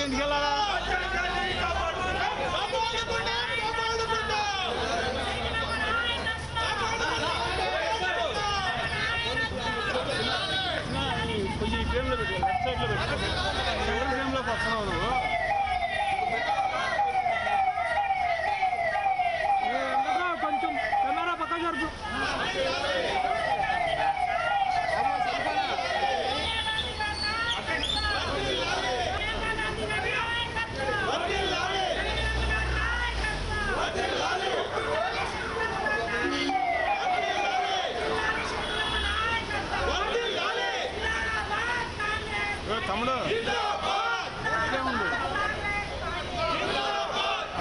అలాగే ఎందుకు వెళ్ళాలా? కొంచెం ఈ ఫ్రేమ్లో పెట్టి లెఫ్ట్ సైడ్లో పెట్టి సెంట్రల్ ఫ్రేమ్లోకి వస్తున్నావు నువ్వు. కొంచెం కెమెరా పక్క జరుపు. తమ్ముడు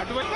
అటువంటి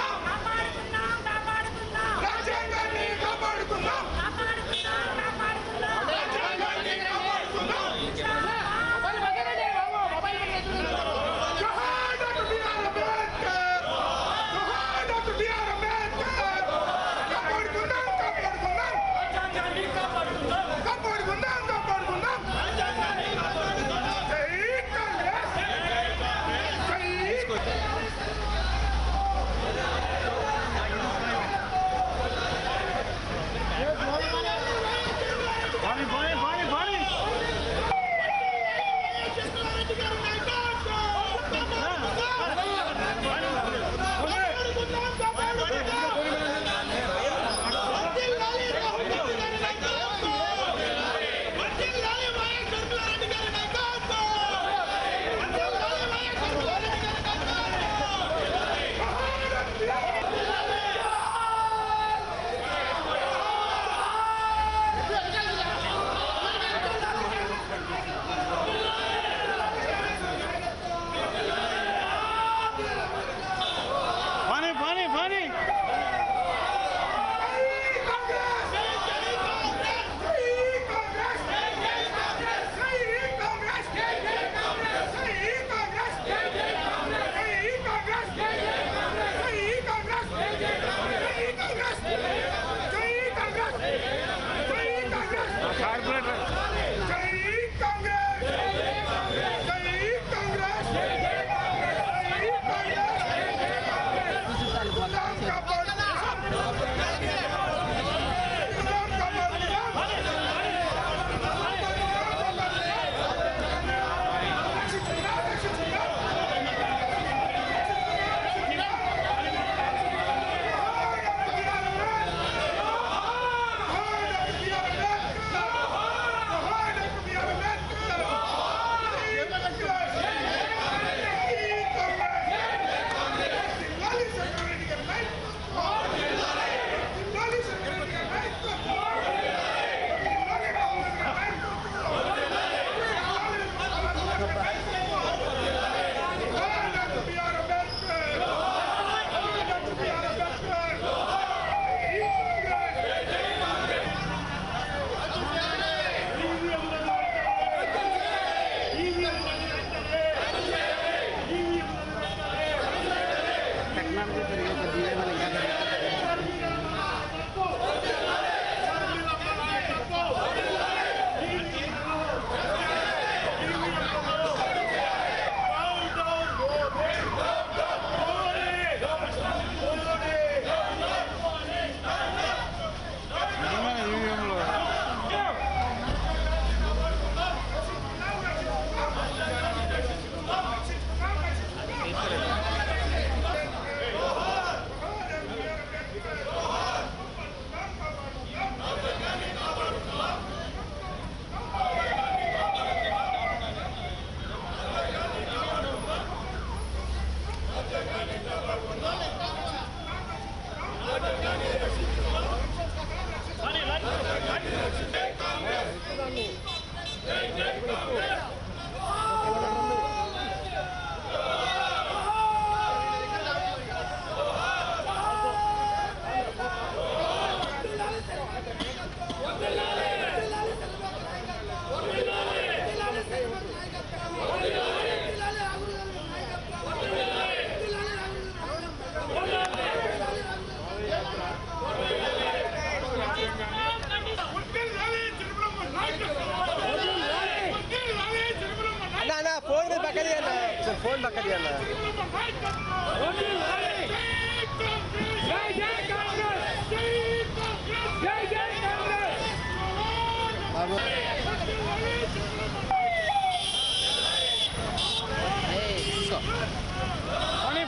ఫోన్ పక్కది అన్న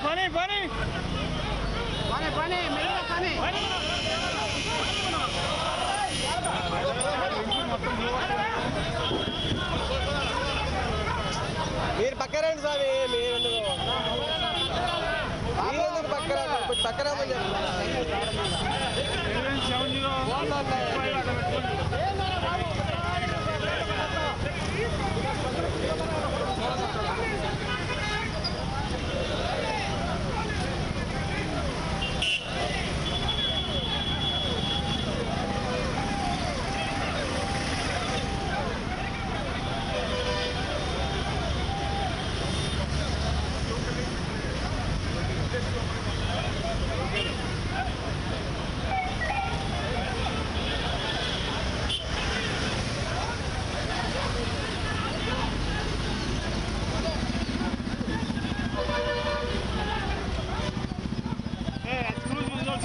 పని పని పని పని పని పని మీరు పక్కరండి స్వామి మీరెందుకు పక్కరామని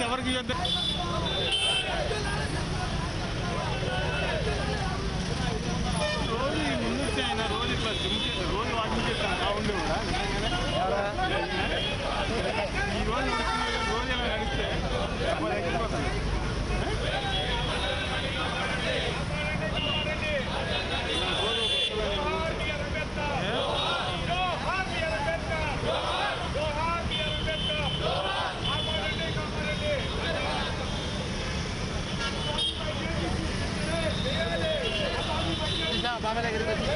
ఎవరికి రోజు ముందు ఆయన రోజు ఇట్లా రోజు వాకింగ్ చేస్తాను బాగుండే కూడా ఈ రోజు రోజు ఇలా నడిస్తే ఎక్కిపోతాను బాబా దగ్గరికి వచ్చి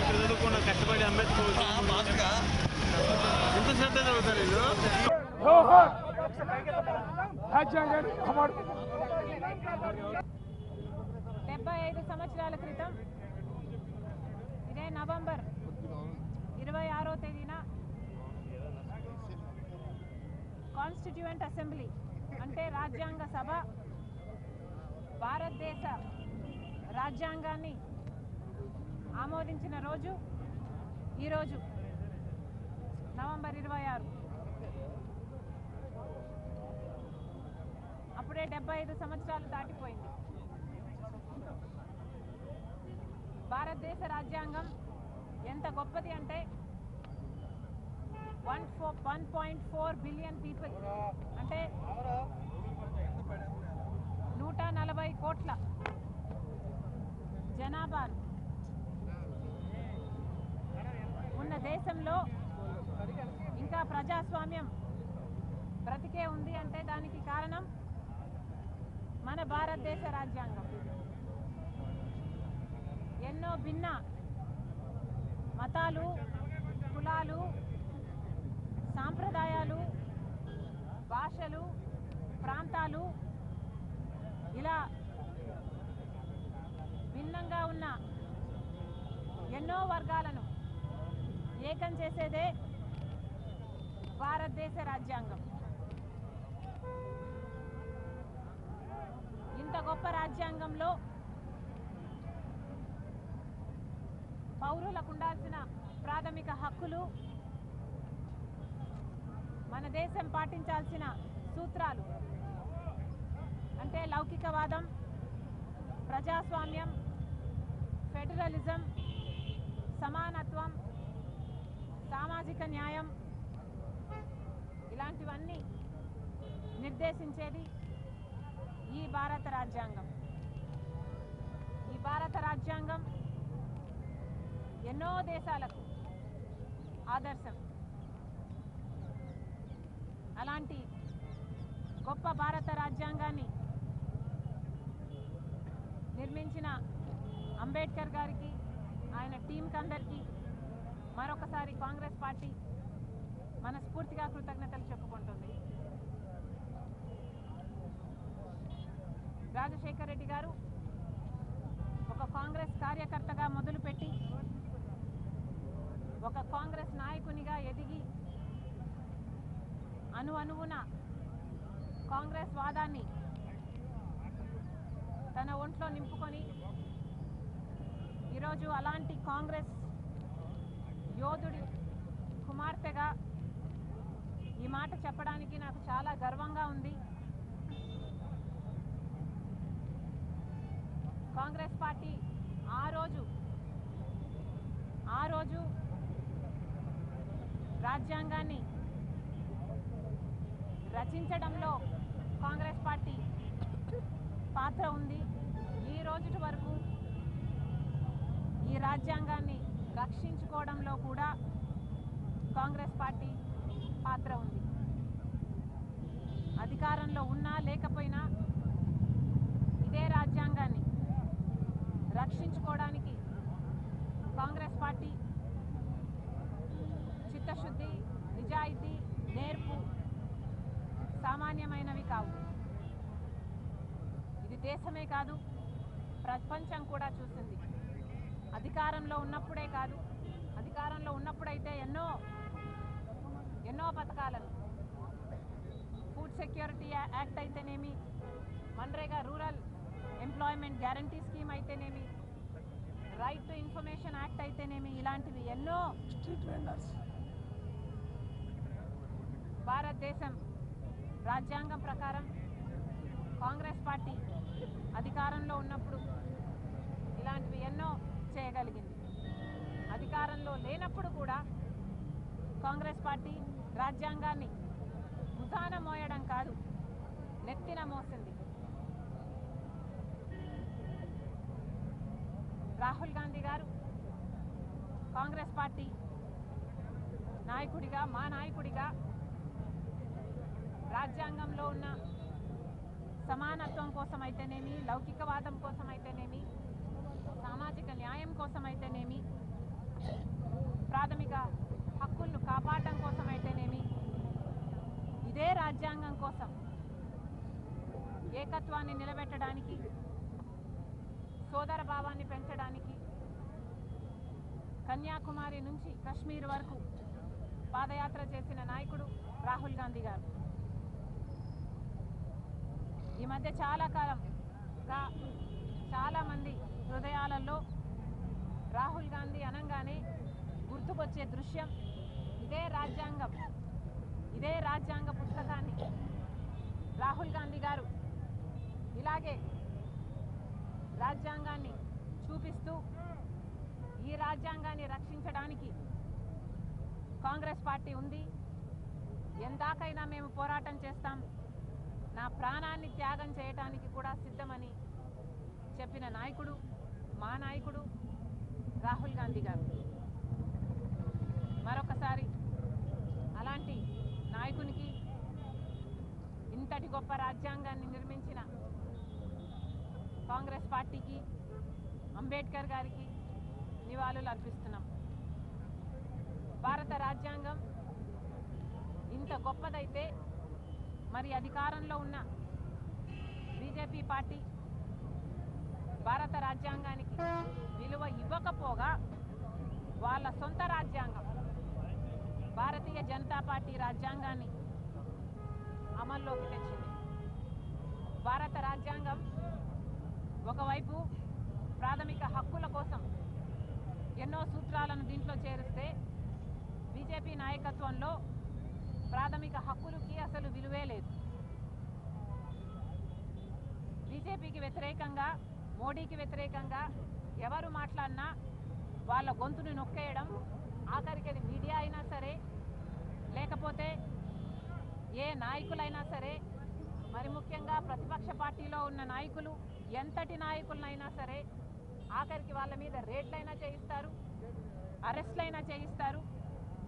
చదువుకున్న కష్టపడి అంబేద్కర్ ఎంత శ్రద్ధ చదువుతారు వీళ్ళు 75 సంవత్సరాల క్రితం ఇదే నవంబర్ 26వ తేదీన కాన్స్టిట్యూయెంట్ అసెంబ్లీ అంటే రాజ్యాంగ సభ భారతదేశ రాజ్యాంగాన్ని ఆమోదించిన రోజు ఈరోజు నవంబర్ 26. అప్పుడే 75 సంవత్సరాలు దాటిపోయింది. భారతదేశ రాజ్యాంగం ఎంత గొప్పది అంటే 1.4 బిలియన్ పీపుల్ అంటే 140 కోట్ల జనాభాను ఉన్న దేశంలో ఇంకా ప్రజాస్వామ్యం బ్రతికే ఉంది అంటే దానికి కారణం మన భారతదేశ రాజ్యాంగం. ఎన్నో భిన్న మతాలు, కులాలు, సాంప్రదాయాలు, భాషలు, ప్రాంతాలు ఇలా భిన్నంగా ఉన్న ఎన్నో వర్గాలను ఏకం చేసేదే భారతదేశ రాజ్యాంగం. ఇంత గొప్ప రాజ్యాంగంలో పౌరులకు ఉండాల్సిన ప్రాథమిక హక్కులు, మన దేశం పాటించాల్సిన సూత్రాలు అంటే లౌకికవాదం, ప్రజాస్వామ్యం, ఫెడరలిజం, సమానత్వం, సామాజిక న్యాయం ఇలాంటివన్నీ నిర్దేశించేది ఈ భారత రాజ్యాంగం. ఈ భారత రాజ్యాంగం ఎన్నో దేశాలకు ఆదర్శం. అలాంటి గొప్ప భారత రాజ్యాంగాన్ని నిర్మించిన అంబేద్కర్ గారికి, ఆయన టీంకి అందరికీ మరొకసారి కాంగ్రెస్ పార్టీ మనస్ఫూర్తిగా కృతజ్ఞతలు చెప్పుకుంటుంది. రాజశేఖర్ రెడ్డి గారు ఒక కాంగ్రెస్ కార్యకర్తగా మొదలుపెట్టి ఒక కాంగ్రెస్ నాయకునిగా ఎదిగి అణువున కాంగ్రెస్ వాదాన్ని తన ఒంట్లో నింపుకొని ఈరోజు అలాంటి కాంగ్రెస్ యోధుడి కుమార్తెగా ఈ మాట చెప్పడానికి నాకు చాలా గర్వంగా ఉంది. కాంగ్రెస్ పార్టీ ఆ రోజు రాజ్యాంగాన్ని రచించడంలో కాంగ్రెస్ పార్టీ పాత్ర ఉంది. ఈ రోజు వరకు ఈ రాజ్యాంగాన్ని రక్షించుకోవడంలో కూడా కాంగ్రెస్ పార్టీ పాత్ర ఉంది. అధికారంలో ఉన్నా లేకపోయినా ఇదే రాజ్యాంగాన్ని రక్షించుకోవడానికి కాంగ్రెస్ పార్టీ చిత్తశుద్ధి, నిజాయితీ, నేర్పు సామాన్యమైనవి కావు. ఇది దేశమే కాదు, ప్రపంచం కూడా చూసింది. అధికారంలో ఉన్నప్పుడే కాదు, అధికారంలో ఉన్నప్పుడైతే ఎన్నో పథకాలను, ఫుడ్ సెక్యూరిటీ యాక్ట్ అయితేనేమి, MNREGA rural employment guarantee scheme అయితేనేమి, రైట్ టు ఇన్ఫర్మేషన్ యాక్ట్ అయితేనేమి, ఇలాంటివి ఎన్నో స్ట్రీట్ వెండర్స్ భారతదేశం రాజ్యాంగం ప్రకారం కాంగ్రెస్ పార్టీ అధికారంలో ఉన్నప్పుడు ఇలాంటివి ఎన్నో చేయగలిగింది. అధికారంలో లేనప్పుడు కూడా కాంగ్రెస్ పార్టీ రాజ్యాంగాన్ని భుజాన మోయడం కాదు, నెత్తిన మోసింది. రాహుల్ గాంధీ గారు కాంగ్రెస్ పార్టీ నాయకుడిగా, మా నాయకుడిగా రాజ్యాంగంలో ఉన్న సమానత్వం కోసం అయితేనేమి, లౌకికవాదం కోసం అయితేనేమి, సామాజిక న్యాయం కోసం అయితేనేమి, ప్రాథమిక హక్కులను కాపాడటం కోసం అయితేనేమి, ఇదే రాజ్యాంగం కోసం ఏకత్వాన్ని నిలబెట్టడానికి, సోదర భావాన్ని పెంచడానికి కన్యాకుమారి నుంచి కశ్మీర్ వరకు పాదయాత్ర చేసిన నాయకుడు రాహుల్ గాంధీ గారు. ఈ మధ్య చాలా కాలంగా చాలామంది హృదయాలలో రాహుల్ గాంధీ అనగానే గుర్తుకొచ్చే దృశ్యం ఇదే రాజ్యాంగం, ఇదే రాజ్యాంగ పుస్తకాన్ని రాహుల్ గాంధీ గారు ఇలాగే రాజ్యాంగాన్ని చూపిస్తూ ఈ రాజ్యాంగాన్ని రక్షించడానికి కాంగ్రెస్ పార్టీ ఉంది, ఎందాకైనా మేము పోరాటం చేస్తాం, నా ప్రాణాన్ని త్యాగం చేయడానికి కూడా సిద్ధమని చెప్పిన నాయకుడు మా నాయకుడు రాహుల్ గాంధీ గారు. మరొకసారి అలాంటి నాయకునికి, ఇంతటి గొప్ప రాజ్యాంగాన్ని నిర్మించిన కాంగ్రెస్ పార్టీకి, అంబేద్కర్ గారికి నివాళులు అర్పిస్తున్నాం. భారత రాజ్యాంగం ఇంత గొప్పదైతే మరి అధికారంలో ఉన్న బీజేపీ పార్టీ భారత రాజ్యాంగానికి విలువ ఇవ్వకపోగా వాళ్ళ సొంత రాజ్యాంగం భారతీయ జనతా పార్టీ రాజ్యాంగాన్ని అమల్లోకి తెచ్చింది. భారత రాజ్యాంగం ఒకవైపు ప్రాథమిక హక్కుల కోసం ఎన్నో సూత్రాలను దీంట్లో చేరిస్తే బీజేపీ నాయకత్వంలో ప్రాథమిక హక్కులకి అసలు విలువే లేదు. బీజేపీకి వ్యతిరేకంగా, మోడీకి వ్యతిరేకంగా ఎవరు మాట్లాడినా వాళ్ళ గొంతుని నొక్కేయడం, ఆఖరికి అది మీడియా అయినా సరే, లేకపోతే ఏ నాయకులైనా సరే, మరి ముఖ్యంగా ప్రతిపక్ష పార్టీలో ఉన్న నాయకులు, ఎంతటి నాయకులైనా సరే ఆఖరికి వాళ్ళ మీద రేట్లైనా చేయిస్తారు, అరెస్ట్లైనా చేయిస్తారు,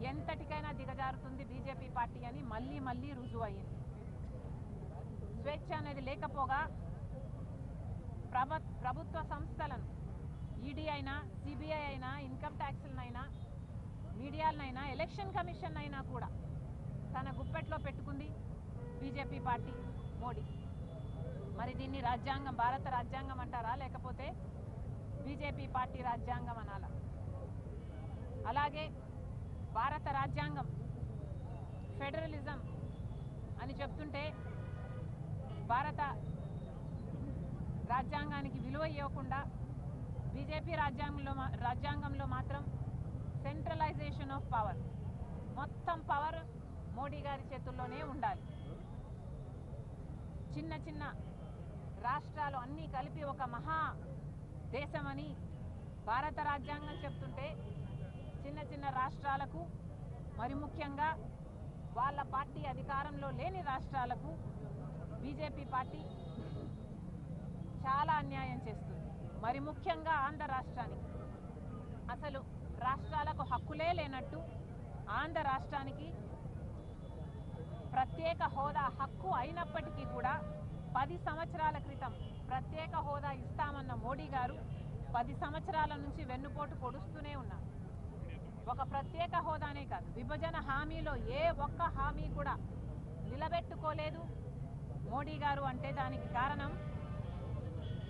ఎంతటికైనా దిగజారుతుంది బీజేపీ పార్టీ అని మళ్ళీ మళ్ళీ రుజువు అయ్యింది. స్వేచ్ఛ అనేది లేకపోగా ప్రభుత్వ సంస్థలను, ఈడీ అయినా, సిబిఐ అయినా, ఇన్కమ్ ట్యాక్స్లనైనా, మీడియాలనైనా, ఎలక్షన్ కమిషన్ అయినా కూడా తన గుప్పెట్లో పెట్టుకుంది బీజేపీ పార్టీ, మోడీ. మరి దీన్ని రాజ్యాంగం, భారత రాజ్యాంగం అంటారా, లేకపోతే బీజేపీ పార్టీ రాజ్యాంగం అనాలా? అలాగే భారత రాజ్యాంగం ఫెడరలిజం అని చెప్తుంటే భారత రాజ్యాంగానికి విలువ ఇవ్వకుండా బీజేపీ రాజ్యాంగంలో మాత్రం సెంట్రలైజేషన్ ఆఫ్ పవర్, మొత్తం పవర్ మోడీ గారి చేతుల్లోనే ఉండాలి. చిన్న చిన్న రాష్ట్రాలు అన్నీ కలిపి ఒక మహా దేశమని భారత రాజ్యాంగం చెప్తుంటే చిన్న చిన్న రాష్ట్రాలకు, మరి ముఖ్యంగా వాళ్ళ పార్టీ అధికారంలో లేని రాష్ట్రాలకు బీజేపీ పార్టీ చాలా అన్యాయం చేస్తుంది. మరి ముఖ్యంగా ఆంధ్ర రాష్ట్రానికి అసలు రాష్ట్రాలకు హక్కులే లేనట్టు ఆంధ్ర రాష్ట్రానికి ప్రత్యేక హోదా హక్కు అయినప్పటికీ కూడా 10 సంవత్సరాల క్రితం ప్రత్యేక హోదా ఇస్తామన్న మోడీ గారు 10 సంవత్సరాల నుంచి వెన్నుపోటు పొడుస్తూనే ఉన్నారు. ఒక ప్రత్యేక హోదానే కాదు, విభజన హామీలో ఏ ఒక్క హామీ కూడా నిలబెట్టుకోలేదు మోడీ గారు. అంటే దానికి కారణం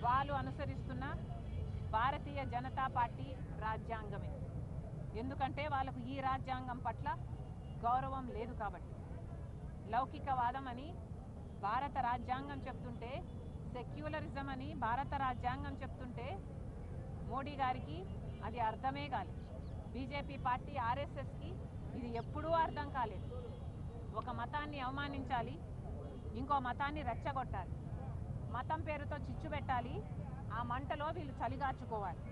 వాళ్ళు అనుసరిస్తున్న భారతీయ జనతా పార్టీ రాజ్యాంగమే. ఎందుకంటే వాళ్ళకు ఈ రాజ్యాంగం పట్ల గౌరవం లేదు కాబట్టి. లౌకికవాదం అని భారత రాజ్యాంగం చెప్తుంటే, సెక్యులరిజం అని భారత రాజ్యాంగం చెప్తుంటే మోడీ గారికి అది అర్థమే కాలేదు. బీజేపీ పార్టీ ఆర్ఎస్ఎస్కి ఇది ఎప్పుడూ అర్థం కాలేదు. ఒక మతాన్ని అవమానించాలి, ఇంకో మతాన్ని రెచ్చగొట్టాలి, మతం పేరుతో చిచ్చు పెట్టాలి, ఆ మంటలో వీళ్ళు చలిగార్చుకోవాలి.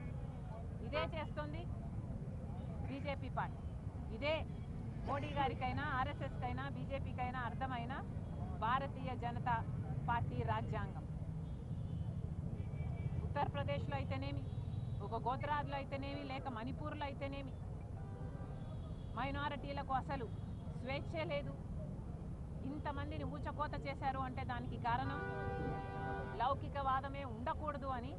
ఇదే చేస్తుంది బీజేపీ పార్టీ. ఇదే మోడీ గారికైనా ఆర్ఎస్ఎస్కైనా బీజేపీకైనా అర్థమైన భారతీయ జనతా పార్టీ రాజ్యాంగం. ఉత్తరప్రదేశ్లో అయితేనేమి, ఒక గుజరాత్లో అయితేనేమి, లేక మణిపూర్లో అయితేనేమి మైనారిటీలకు అసలు స్వేచ్ఛే లేదు. ఇంతమందిని ఊచకోత చేశారు అంటే దానికి కారణం లౌకికవాదమే ఉండకూడదు అని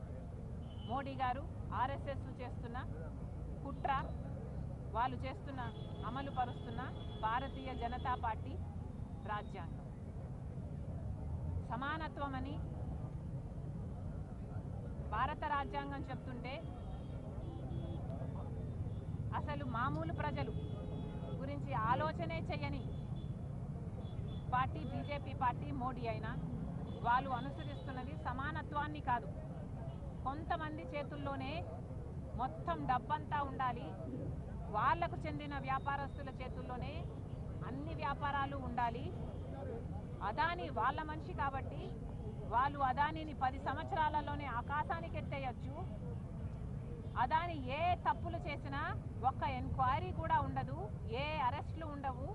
మోడీ గారు ఆర్ఎస్ఎస్ చేస్తున్న కుట్ర, వాళ్ళు చేస్తున్న అమలు పరుస్తున్న భారతీయ జనతా పార్టీ రాజ్యాంగం. సమానత్వం అని భారత రాజ్యాంగం చెప్తుంటే అసలు మామూలు ప్రజలు గురించి ఆలోచనే చేయని పార్టీ బీజేపీ పార్టీ మోడీ అయినా వాళ్ళు అనుసరిస్తున్నది సమానత్వాన్ని కాదు, కొంతమంది చేతుల్లోనే మొత్తం డబ్బంతా ఉండాలి, వాళ్లకు చెందిన వ్యాపారస్తుల చేతుల్లోనే అన్ని వ్యాపారాలు ఉండాలి. అదాని వాళ్ళ మనిషి కాబట్టి వాళ్ళు అదానిని 10 సంవత్సరాలలోనే ఆకాశానికి ఎత్తేయచ్చు. అదాని ఏ తప్పులు చేసినా ఒక్క ఎంక్వైరీ కూడా ఉండదు, ఏ అరెస్టులు ఉండవు.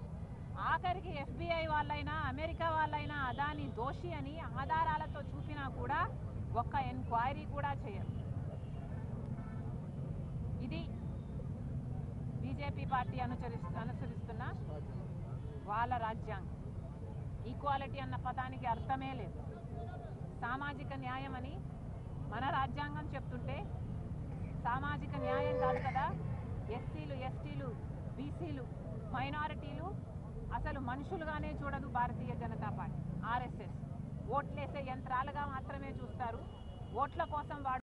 ఆఖరికి FBI వాళ్ళైనా అమెరికా వాళ్ళైనా అదాని దోషి అని ఆధారాలతో చూపినా కూడా ఒక్క ఎంక్వైరీ కూడా చేయరు. ఇది బీజేపీ పార్టీ అనుసరిస్తున్న వాళ్ళ రాజ్యాంగం. ఈక్వాలిటీ అన్న పదానికి అర్థమే లేదు. సామాజిక న్యాయం అని మన రాజ్యాంగం చెప్తుంటే సామాజిక న్యాయం కాదు కదా. ఎస్సీలు, ఎస్టీలు, బీసీలు, మైనారిటీలు అసలు మనుషులుగానే చూడదు భారతీయ జనతా పార్టీ. ఆర్ఎస్ఎస్ ఓట్లేసే యంత్రాలుగా మాత్రమే చూస్తారు. ఓట్ల కోసం వాడు